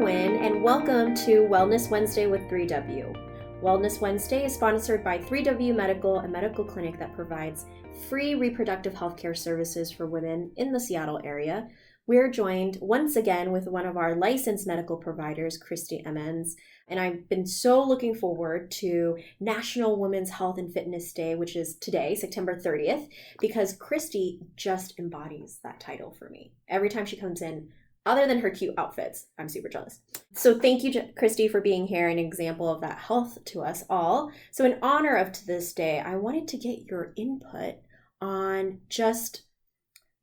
Wynn, and welcome to Wellness Wednesday with 3W. Wellness Wednesday is sponsored by 3W Medical, a medical clinic that provides free reproductive health care services for women in the Seattle area. We're joined once again with one of our licensed medical providers, Christi Emmons, and I've been so looking forward to National Women's Health and Fitness Day, which is today, September 30th, because Christi just embodies that title for me. Every time she comes in, other than her cute outfits, I'm super jealous. So thank you, Christi, for being here, an example of that health to us all. So in honor of this day, I wanted to get your input on just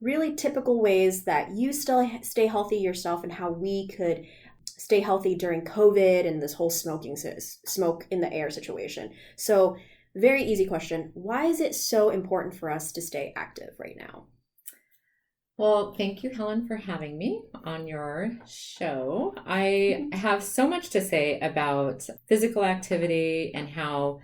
really typical ways that you still stay healthy yourself and how we could stay healthy during COVID and this whole smoke in the air situation. So very easy question. Why is it so important for us to stay active right now? Well, thank you, Helen, for having me on your show. I have so much to say about physical activity and how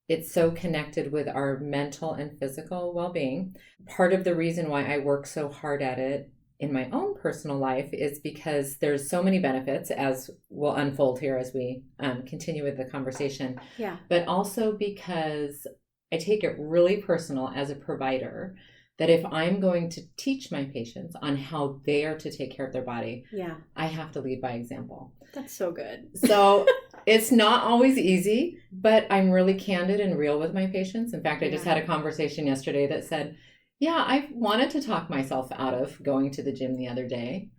it's so connected with our mental and physical well-being. Part of the reason why I work so hard at it in my own personal life is because there's so many benefits, as will unfold here as we continue with the conversation. Yeah. But also because I take it really personal as a provider that if I'm going to teach my patients on how they are to take care of their body, I have to lead by example. That's so good. So it's not always easy, but I'm really candid and real with my patients. In fact, I just had a conversation yesterday that said, I wanted to talk myself out of going to the gym the other day,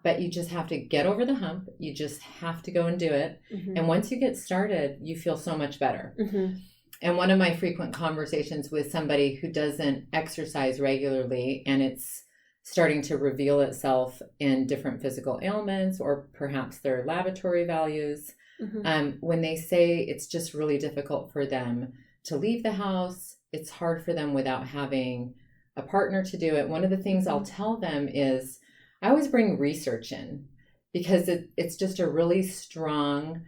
but you just have to get over the hump. You just have to go and do it. Mm-hmm. And once you get started, you feel so much better. Mm-hmm. And one of my frequent conversations with somebody who doesn't exercise regularly and it's starting to reveal itself in different physical ailments or perhaps their laboratory values, when they say it's just really difficult for them to leave the house, it's hard for them without having a partner to do it. One of the things I'll tell them is I always bring research in because it's just a really strong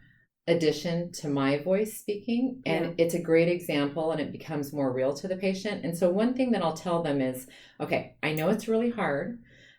addition to my voice speaking, and it's a great example and it becomes more real to the patient. And so one thing that I'll tell them is, okay, I know it's really hard,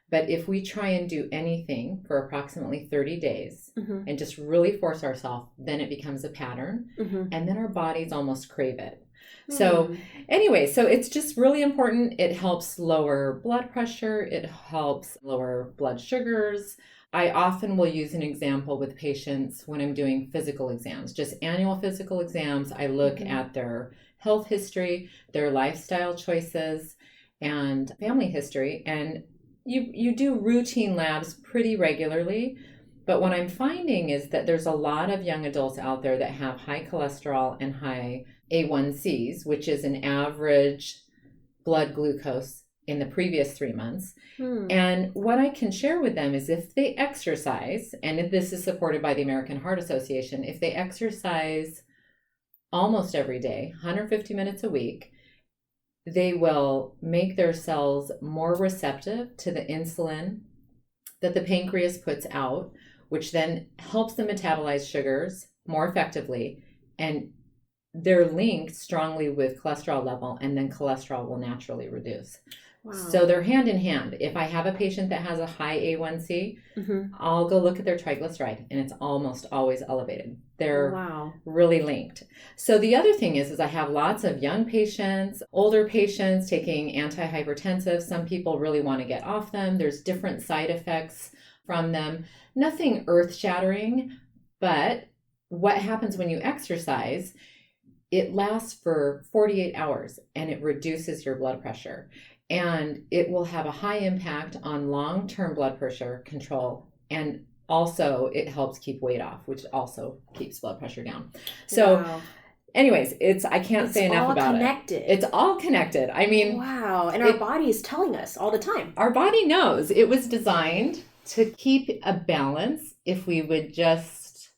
but if we try and do anything for approximately 30 days and just really force ourselves, then it becomes a pattern and then our bodies almost crave it. So anyway, so it's just really important. It helps lower blood pressure. It helps lower blood sugars. I often will use an example with patients when I'm doing physical exams, just annual physical exams. I look at their health history, their lifestyle choices, and family history. And you do routine labs pretty regularly. But what I'm finding is that there's a lot of young adults out there that have high cholesterol and high A1Cs, which is an average blood glucose in the previous 3 months. And what I can share with them is if they exercise, and this is supported by the American Heart Association, if they exercise almost every day, 150 minutes a week, they will make their cells more receptive to the insulin that the pancreas puts out, which then helps them metabolize sugars more effectively. And they're linked strongly with cholesterol level, and then cholesterol will naturally reduce. Wow. So they're hand in hand. If I have a patient that has a high A1C, I'll go look at their triglyceride, and it's almost always elevated. They're really linked. So the other thing is I have lots of young patients, older patients taking antihypertensives. Some people really want to get off them. There's different side effects from them. Nothing earth-shattering, but what happens when you exercise, it lasts for 48 hours, and it reduces your blood pressure. And it will have a high impact on long-term blood pressure control. And also it helps keep weight off, which also keeps blood pressure down. So anyways, I can't say enough about it. It's all connected. I mean, and our body is telling us all the time. Our body knows. It was designed to keep a balance if we would just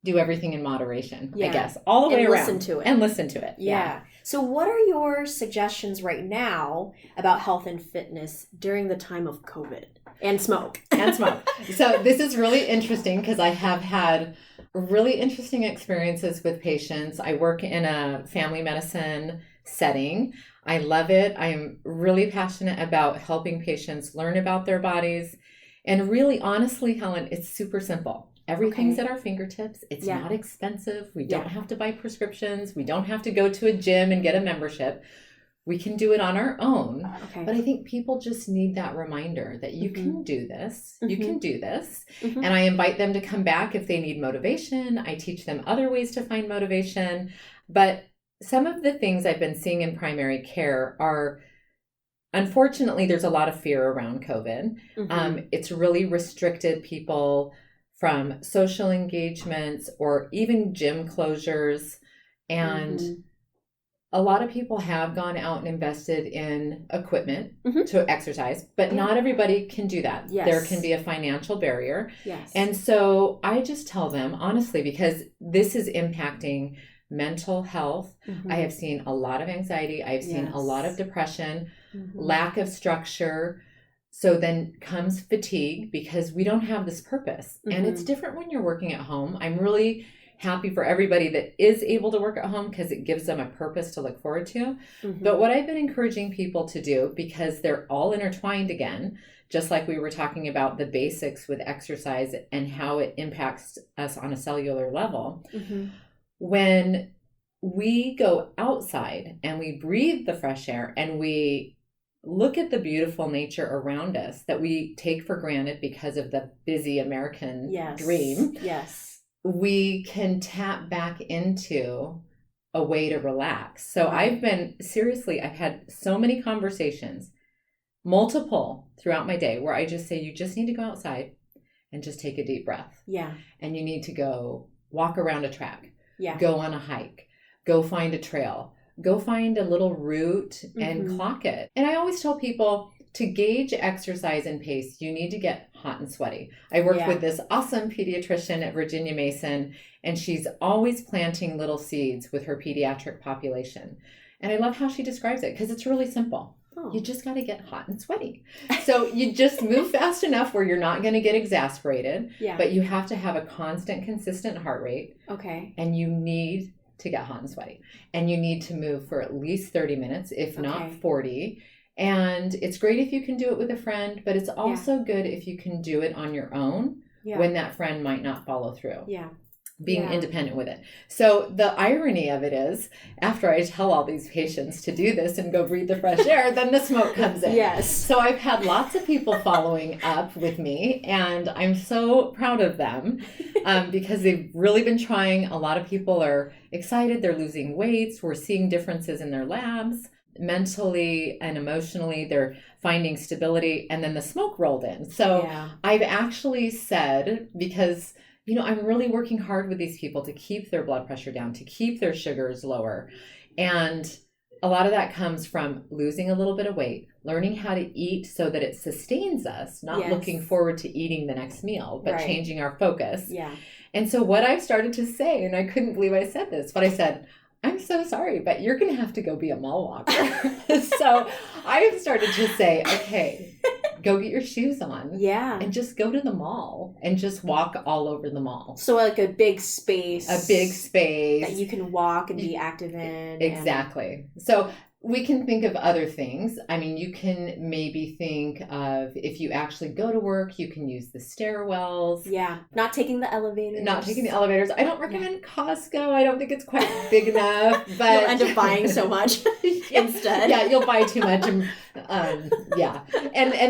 do everything in moderation, I guess, all the way around. And listen to it. Yeah. So what are your suggestions right now about health and fitness during the time of COVID and smoke? So this is really interesting because I have had really interesting experiences with patients. I work in a family medicine setting. I love it. I'm really passionate about helping patients learn about their bodies. And really, honestly, Helen, it's super simple. Everything's at our fingertips. It's not expensive. We don't have to buy prescriptions. We don't have to go to a gym and get a membership. We can do it on our own. Okay. But I think people just need that reminder that you can do this. You can do this. And I invite them to come back if they need motivation. I teach them other ways to find motivation. But some of the things I've been seeing in primary care are, unfortunately, there's a lot of fear around COVID. It's really restricted people from social engagements or even gym closures. And a lot of people have gone out and invested in equipment to exercise, but not everybody can do that. There can be a financial barrier. And so I just tell them, honestly, because this is impacting mental health. I have seen a lot of anxiety. I've seen a lot of depression, lack of structure. So then comes fatigue because we don't have this purpose. And it's different when you're working at home. I'm really happy for everybody that is able to work at home because it gives them a purpose to look forward to. But what I've been encouraging people to do, because they're all intertwined again, just like we were talking about the basics with exercise and how it impacts us on a cellular level, when we go outside and we breathe the fresh air and we look at the beautiful nature around us that we take for granted because of the busy American dream, we can tap back into a way to relax. So I've had so many conversations, multiple throughout my day, where I just say, you just need to go outside and just take a deep breath. And you need to go walk around a track, go on a hike, go find a trail, go find a little route and clock it. And I always tell people, to gauge exercise and pace, you need to get hot and sweaty. I worked with this awesome pediatrician at Virginia Mason, and she's always planting little seeds with her pediatric population. And I love how she describes it because it's really simple. You just got to get hot and sweaty. So you just move fast enough where you're not going to get exasperated, but you have to have a constant, consistent heart rate. And you need to get hot and sweaty. And you need to move for at least 30 minutes, if not 40. And it's great if you can do it with a friend, but it's also good if you can do it on your own when that friend might not follow through. Being independent with it. So the irony of it is, after I tell all these patients to do this and go breathe the fresh air, then the smoke comes in. So I've had lots of people following up with me, and I'm so proud of them because they've really been trying. A lot of people are excited. They're losing weights. We're seeing differences in their labs. Mentally and emotionally, they're finding stability, and then the smoke rolled in. So I've actually said, because I'm really working hard with these people to keep their blood pressure down, to keep their sugars lower. And a lot of that comes from losing a little bit of weight, learning how to eat so that it sustains us, not looking forward to eating the next meal, but changing our focus. And so what I've started to say, and I couldn't believe I said this, but I said, I'm so sorry, but you're going to have to go be a mall walker. So I've started to say, okay, go get your shoes on. And just go to the mall and just walk all over the mall. So like a big space. That you can walk and be active in. Exactly. So we can think of other things. I mean, you can maybe think of, if you actually go to work, you can use the stairwells. Not taking the elevators. I don't recommend Costco. I don't think it's quite big enough. But you'll end up buying so much instead. You'll buy too much. And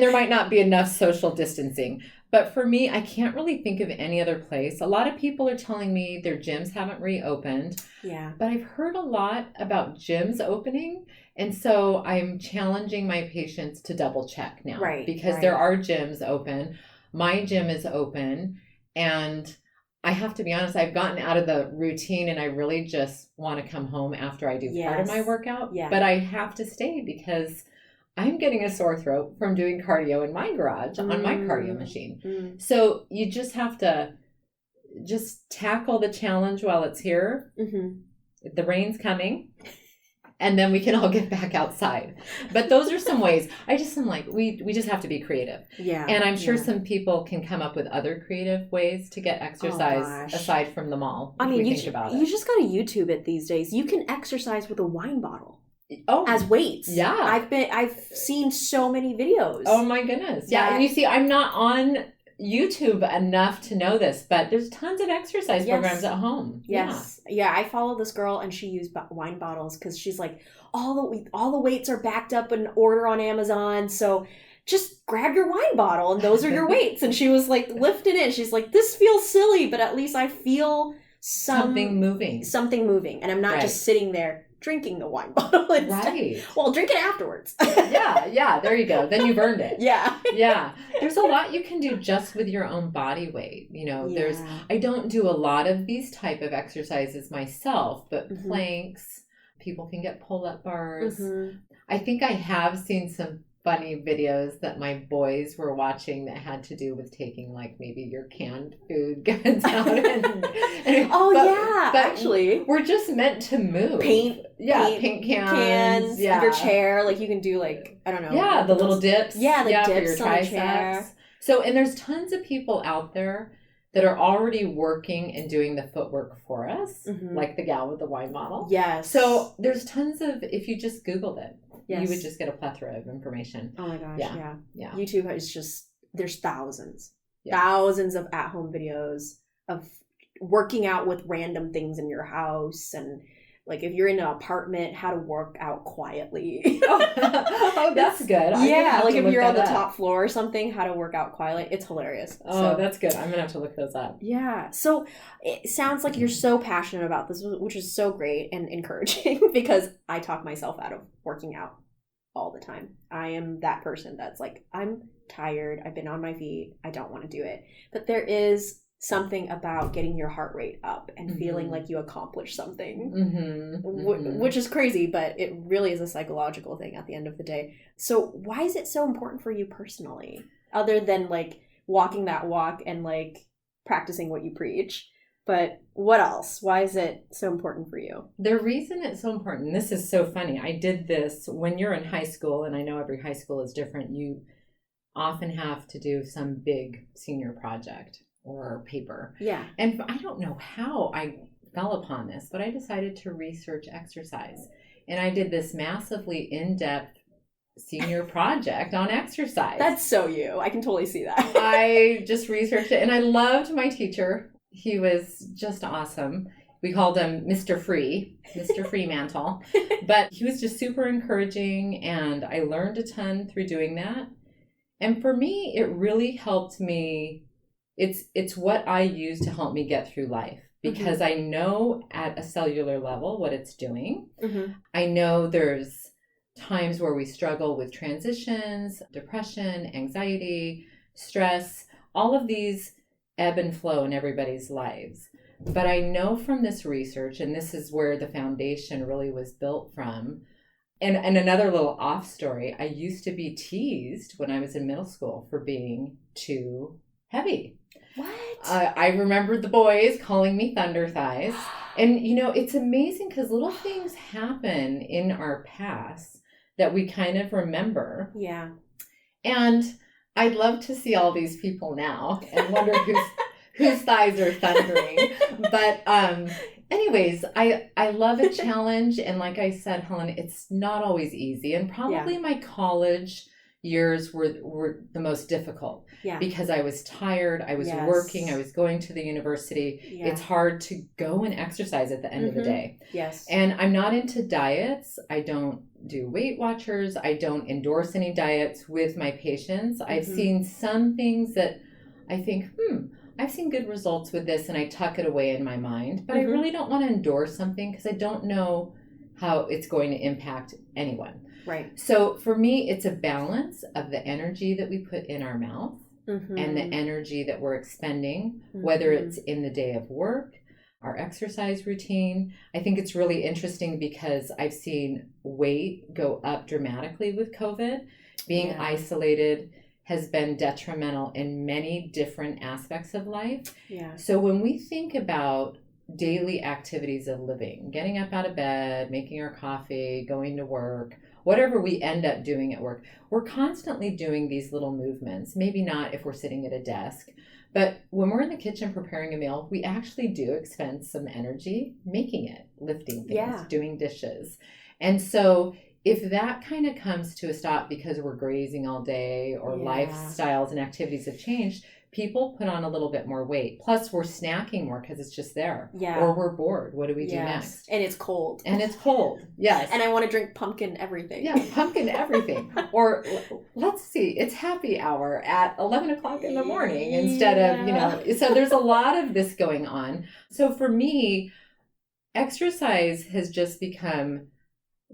there might not be enough social distancing. But for me, I can't really think of any other place. A lot of people are telling me their gyms haven't reopened. But I've heard a lot about gyms opening. And so I'm challenging my patients to double check now. Because there are gyms open. My gym is open. And I have to be honest, I've gotten out of the routine and I really just want to come home after I do part of my workout. But I have to stay because I'm getting a sore throat from doing cardio in my garage on my cardio machine. So you just have to just tackle the challenge while it's here. The rain's coming, and then we can all get back outside. But those are some ways. I'm like, we just have to be creative. And I'm sure some people can come up with other creative ways to get exercise aside from the mall. I mean, you just got to YouTube it these days. You can exercise with a wine bottle. As weights. I've seen so many videos. Oh my goodness. And you see, I'm not on YouTube enough to know this, but there's tons of exercise programs at home. Yes. Yeah, I follow this girl and she used wine bottles because she's like, all the weights are backed up and order on Amazon, so just grab your wine bottle and those are your weights. And she was like lifting it. She's like, this feels silly, but at least I feel something moving. And I'm not just sitting there drinking the wine bottle instead. Right. Well, drink it afterwards. Yeah, there you go. Then you've earned it. Yeah. There's a lot you can do just with your own body weight. I don't do a lot of these type of exercises myself, but planks, people can get pull-up bars. I think I have seen some funny videos that my boys were watching that had to do with taking like maybe your canned food goods out but actually we're just meant to move. Paint cans, your chair, like you can do like, I don't know, the little dips, dips for your on triceps. The chair. So, and there's tons of people out there that are already working and doing the footwork for us, like the gal with the wine bottle. Yes. So there's tons of, if you just Googled it, you would just get a plethora of information. Oh my gosh, yeah. YouTube is just, there's thousands of at-home videos of working out with random things in your house, and like if you're in an apartment, how to work out quietly. Oh, that's good. Like if you're on the top floor or something, how to work out quietly. It's hilarious. Oh, that's good. I'm gonna have to look those up. Yeah. So it sounds like you're so passionate about this, which is so great and encouraging, because I talk myself out of working out all the time. I am that person that's like, I'm tired, I've been on my feet, I don't want to do it. But there is something about getting your heart rate up and feeling like you accomplished something, which is crazy, but it really is a psychological thing at the end of the day. So why is it so important for you personally, other than like walking that walk and like practicing what you preach? But what else? Why is it so important for you? The reason it's so important, this is so funny, I did this when you're in high school, and I know every high school is different. You often have to do some big senior project or paper. Yeah. And I don't know how I fell upon this, but I decided to research exercise. And I did this massively in-depth senior project on exercise. That's so you. I can totally see that. I just researched it, and I loved my teacher. He was just awesome. We called him Mr. Fremantle. But he was just super encouraging, and I learned a ton through doing that. And for me, it really helped me. It's what I use to help me get through life, because I know at a cellular level what it's doing. I know there's times where we struggle with transitions, depression, anxiety, stress, all of these ebb and flow in everybody's lives. But I know from this research, and this is where the foundation really was built from. And another little off story, I used to be teased when I was in middle school for being too heavy. What? I remembered the boys calling me Thunder Thighs. And, it's amazing because little things happen in our past that we kind of remember. Yeah. And I'd love to see all these people now and wonder whose thighs are thundering. But anyways, I love a challenge. And like I said, Helen, it's not always easy. And probably my college years were the most difficult because I was tired. I was working. I was going to the university. Yeah. It's hard to go and exercise at the end of the day. Yes. And I'm not into diets. I don't do Weight Watchers. I don't endorse any diets with my patients. I've seen some things that I think, I've seen good results with this, and I tuck it away in my mind. But I really don't want to endorse something because I don't know how it's going to impact anyone. Right. So for me, it's a balance of the energy that we put in our mouth and the energy that we're expending, whether it's in the day of work, our exercise routine. I think it's really interesting because I've seen weight go up dramatically with COVID. Being isolated has been detrimental in many different aspects of life. Yeah. So when we think about daily activities of living, getting up out of bed, making our coffee, going to work, whatever we end up doing at work, we're constantly doing these little movements. Maybe not if we're sitting at a desk, but when we're in the kitchen preparing a meal, we actually do expend some energy making it, lifting things, doing dishes. And so if that kind of comes to a stop because we're grazing all day or lifestyles and activities have changed, people put on a little bit more weight. Plus, we're snacking more because it's just there. Yeah. Or we're bored. What do we do next? And it's cold. And it's cold. Yes. And I want to drink pumpkin everything. Yeah, pumpkin everything. Or let's see, it's happy hour at 11 o'clock in the morning instead of, so there's a lot of this going on. So for me, exercise has just become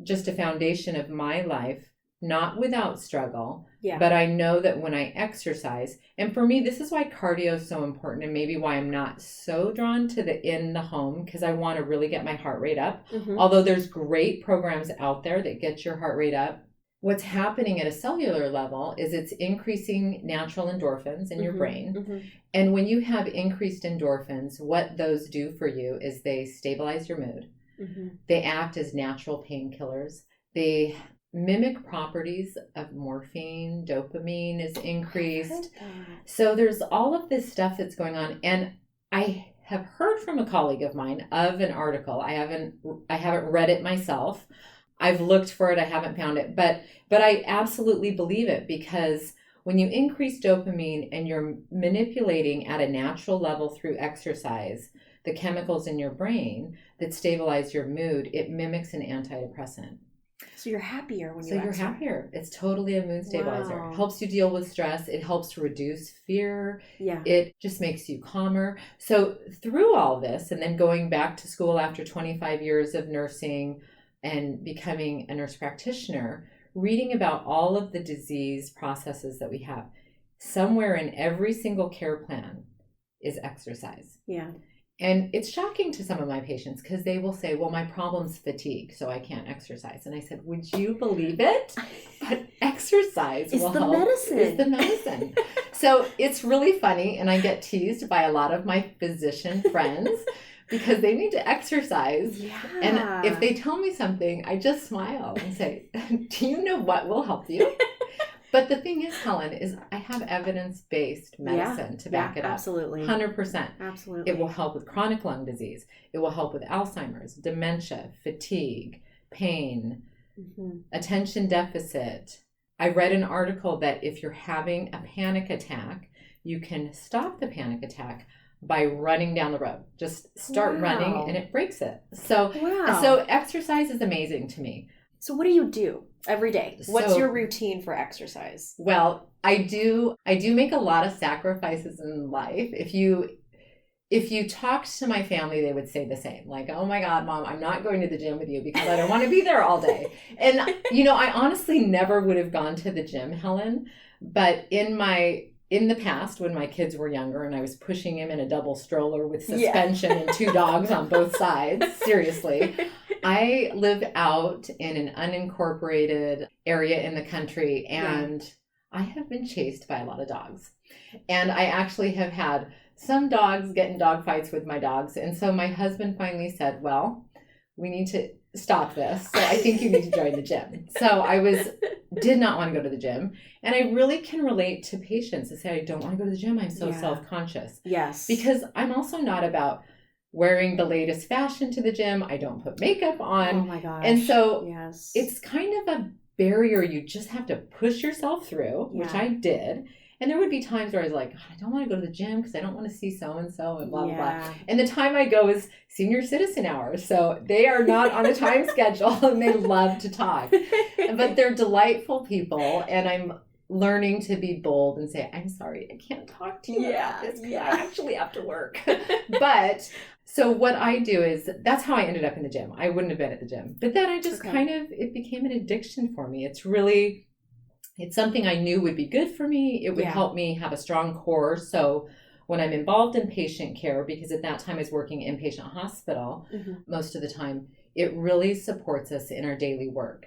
just a foundation of my life, not without struggle, but I know that when I exercise, and for me, this is why cardio is so important, and maybe why I'm not so drawn to the in the home, because I want to really get my heart rate up. Although there's great programs out there that get your heart rate up. What's happening at a cellular level is it's increasing natural endorphins in your brain. And when you have increased endorphins, what those do for you is they stabilize your mood. They act as natural painkillers. They mimic properties of morphine, dopamine is increased. So there's all of this stuff that's going on. And I have heard from a colleague of mine of an article. I haven't read it myself. I've looked for it. I haven't found it. But I absolutely believe it, because when you increase dopamine and you're manipulating at a natural level through exercise, the chemicals in your brain that stabilize your mood, it mimics an antidepressant. So you're happier when you exercise. You're happier. It's totally a mood stabilizer. Wow. It helps you deal with stress. It helps to reduce fear. It just makes you calmer. So through all this, and then going back to school after 25 years of nursing and becoming a nurse practitioner, reading about all of the disease processes that we have, somewhere in every single care plan is exercise. And it's shocking to some of my patients, because they will say, well, my problem's fatigue, so I can't exercise. And I said, would you believe it? But exercise will help. It's the medicine. So it's really funny, and I get teased by a lot of my physician friends because they need to exercise. And if they tell me something, I just smile and say, do you know what will help you? But the thing is, Helen, is I have evidence-based medicine to back it up. Absolutely. 100%. Absolutely. It will help with chronic lung disease. It will help with Alzheimer's, dementia, fatigue, pain, attention deficit. I read an article that if you're having a panic attack, you can stop the panic attack by running down the road. Just start running and it breaks it. So exercise is amazing to me. So what do you do every day? What's your routine for exercise? Well, I do make a lot of sacrifices in life. If you talked to my family, they would say the same. Like, oh my God, Mom, I'm not going to the gym with you because I don't want to be there all day. And, I honestly never would have gone to the gym, Helen. But in the past, when my kids were younger and I was pushing him in a double stroller with suspension and two dogs on both sides, seriously, I live out in an unincorporated area in the country, and I have been chased by a lot of dogs. And I actually have had some dogs get in dog fights with my dogs. And so my husband finally said, well, we need to stop this. So I think you need to join the gym. So I did not want to go to the gym. And I really can relate to patients that say, I don't want to go to the gym. I'm so self-conscious. Yes. Because I'm also not about wearing the latest fashion to the gym. I don't put makeup on. Oh my gosh. And so it's kind of a barrier you just have to push yourself through, which I did. And there would be times where I was like, I don't want to go to the gym because I don't want to see so-and-so and blah, blah, blah. And the time I go is senior citizen hours. So they are not on a time schedule and they love to talk. But they're delightful people. And I'm learning to be bold and say, I'm sorry, I can't talk to you about this because I actually have to work. But so what I do is, that's how I ended up in the gym. I wouldn't have been at the gym. But then I just it became an addiction for me. It's something I knew would be good for me. It would help me have a strong core. So when I'm involved in patient care, because at that time I was working inpatient hospital most of the time, it really supports us in our daily work.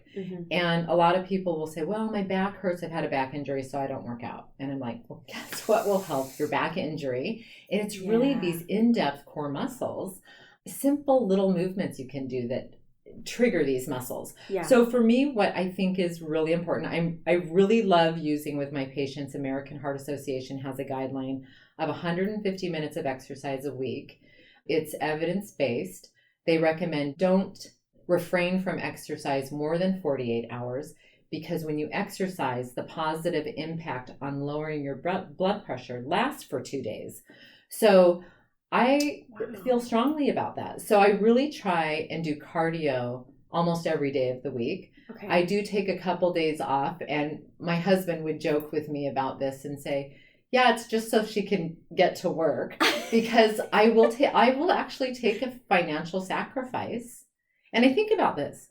And a lot of people will say, well, my back hurts. I've had a back injury, so I don't work out. And I'm like, well, guess what will help your back injury? And it's really these in-depth core muscles, simple little movements you can do that trigger these muscles. So for me, what I think is really important, I really love using with my patients, American Heart Association has a guideline of 150 minutes of exercise a week. It's evidence-based. They recommend don't refrain from exercise more than 48 hours because when you exercise, the positive impact on lowering your blood pressure lasts for 2 days. So I feel strongly about that. So I really try and do cardio almost every day of the week. Okay. I do take a couple days off, and my husband would joke with me about this and say, yeah, it's just so she can get to work, because I will actually take a financial sacrifice. And I think about this.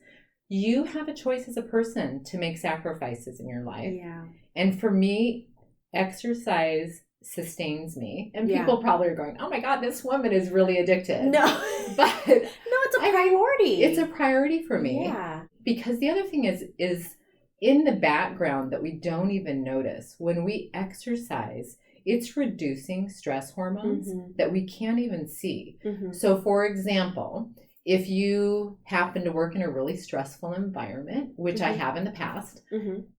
You have a choice as a person to make sacrifices in your life. Yeah. And for me, exercise sustains me. And people probably are going, oh my God, this woman is really addicted. No. But no, it's a priority. It's a priority for me. Yeah. Because the other thing is in the background that we don't even notice, when we exercise, it's reducing stress hormones that we can't even see. So for example, if you happen to work in a really stressful environment, which I have in the past,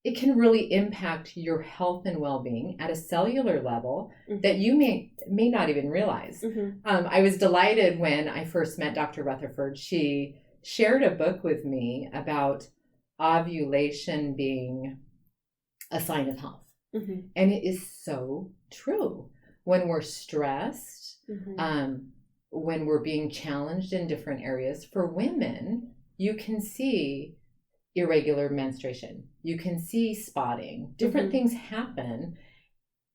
it can really impact your health and well-being at a cellular level that you may not even realize. I was delighted when I first met Dr. Rutherford. She shared a book with me about ovulation being a sign of health. And it is so true. When we're stressed, when we're being challenged in different areas, for women, you can see irregular menstruation. You can see spotting. Different things happen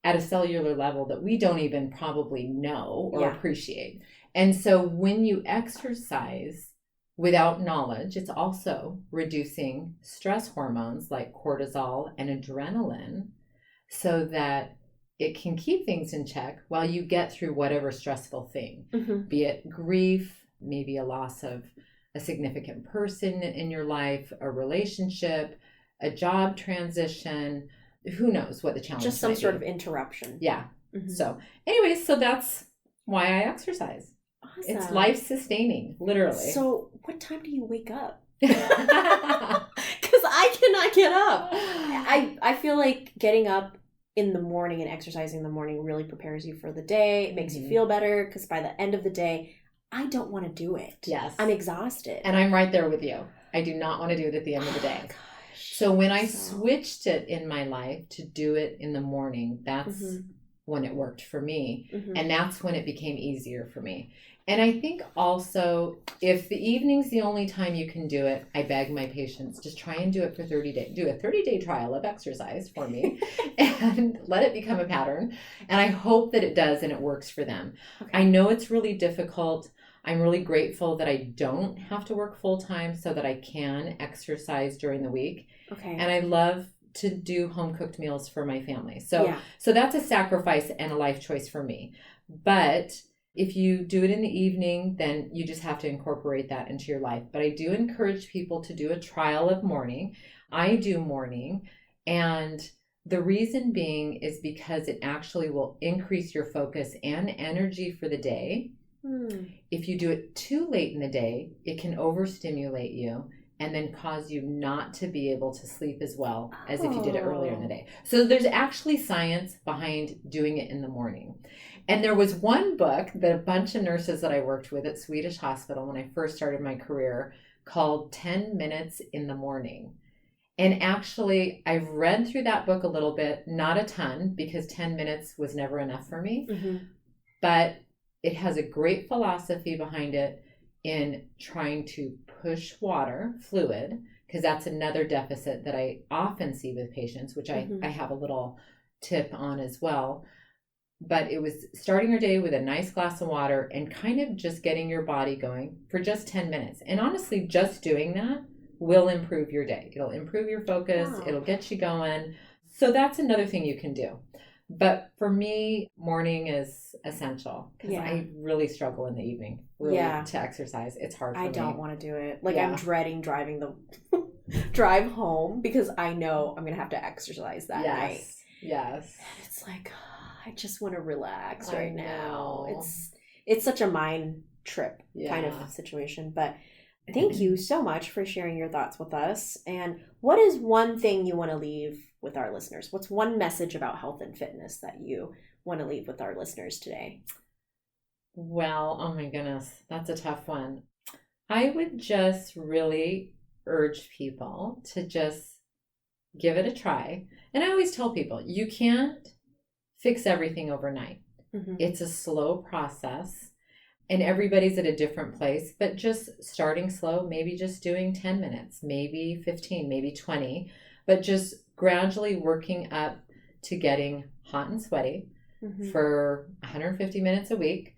at a cellular level that we don't even probably know or appreciate. And so when you exercise without knowledge, it's also reducing stress hormones like cortisol and adrenaline, so that it can keep things in check while you get through whatever stressful thing, be it grief, maybe a loss of a significant person in your life, a relationship, a job transition, who knows what the challenge is. Just some sort of interruption. Yeah. So anyways, so that's why I exercise. Awesome. It's life sustaining, literally. So what time do you wake up? Because I cannot get up. I feel like getting up in the morning and exercising in the morning really prepares you for the day. It makes you feel better, because by the end of the day, I don't want to do it. Yes. I'm exhausted. And I'm right there with you. I do not want to do it at the end of the day. Gosh. So when I switched it in my life to do it in the morning, that's when it worked for me. And that's when it became easier for me. And I think also, if the evening's the only time you can do it, I beg my patients, just try and do it for 30 days. Do a 30-day trial of exercise for me and let it become a pattern. And I hope that it does and it works for them. Okay. I know it's really difficult. I'm really grateful that I don't have to work full time so that I can exercise during the week. Okay. And I love to do home cooked meals for my family. So that's a sacrifice and a life choice for me. But if you do it in the evening, then you just have to incorporate that into your life. But I do encourage people to do a trial of morning. I do morning, and the reason being is because it actually will increase your focus and energy for the day. If you do it too late in the day, it can overstimulate you and then cause you not to be able to sleep as well as if you did it earlier in the day. So there's actually science behind doing it in the morning. And there was one book that a bunch of nurses that I worked with at Swedish Hospital when I first started my career called 10 Minutes in the Morning. And actually, I've read through that book a little bit, not a ton, because 10 minutes was never enough for me. But it has a great philosophy behind it in trying to push water, fluid, because that's another deficit that I often see with patients, which I have a little tip on as well. But it was starting your day with a nice glass of water and kind of just getting your body going for just 10 minutes. And honestly, just doing that will improve your day. It'll improve your focus. Wow. It'll get you going. So that's another thing you can do. But for me, morning is essential because I really struggle in the evening to exercise. It's hard for me. I don't want to do it. Like I'm dreading driving the drive home because I know I'm going to have to exercise that night. Yes. And it's like, I just want to relax right now. It's such a mind trip kind of situation. But thank you so much for sharing your thoughts with us. And what is one thing you want to leave with our listeners? What's one message about health and fitness that you want to leave with our listeners today? Well, oh my goodness, that's a tough one. I would just really urge people to just give it a try. And I always tell people, you can't fix everything overnight. Mm-hmm. It's a slow process, and everybody's at a different place, but just starting slow, maybe just doing 10 minutes, maybe 15, maybe 20, but just gradually working up to getting hot and sweaty for 150 minutes a week.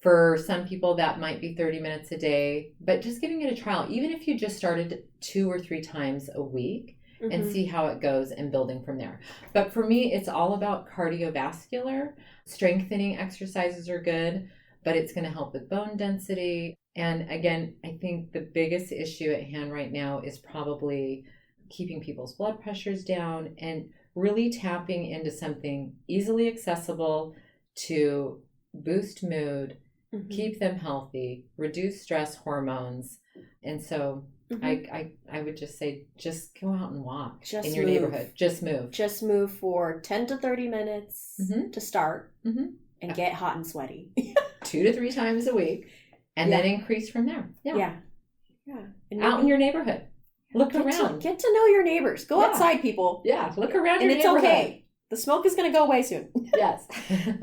For some people, that might be 30 minutes a day, but just giving it a trial, even if you just started 2 or 3 times a week and see how it goes and building from there. But for me, it's all about cardiovascular. Strengthening exercises are good, but it's going to help with bone density. And again, I think the biggest issue at hand right now is probably keeping people's blood pressures down and really tapping into something easily accessible to boost mood, keep them healthy, reduce stress hormones. And so I would just say, just go out and walk in your neighborhood. Just move. Just move for 10 to 30 minutes to start and get hot and sweaty. 2 to 3 times a week, and then increase from there. Yeah. And out in your neighborhood. Look around. Get to know your neighbors. Go outside, people. Yeah, look around your neighborhood. And it's okay. The smoke is going to go away soon. Yes.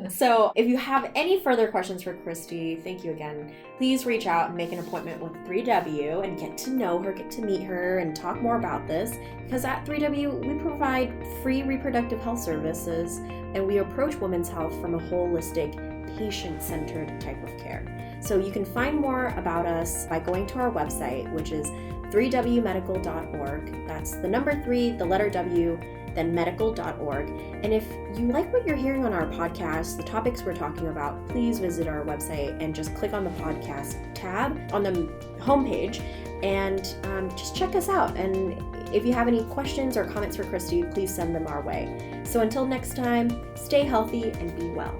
So if you have any further questions for Christi, thank you again. Please reach out and make an appointment with 3W and get to know her, get to meet her, and talk more about this. Because at 3W, we provide free reproductive health services, and we approach women's health from a holistic, patient-centered type of care. So you can find more about us by going to our website, which is 3wmedical.org. That's the number 3, the letter W, then medical.org. And if you like what you're hearing on our podcast, the topics we're talking about, please visit our website and just click on the podcast tab on the homepage and just check us out. And if you have any questions or comments for Christi, please send them our way. So until next time, stay healthy and be well.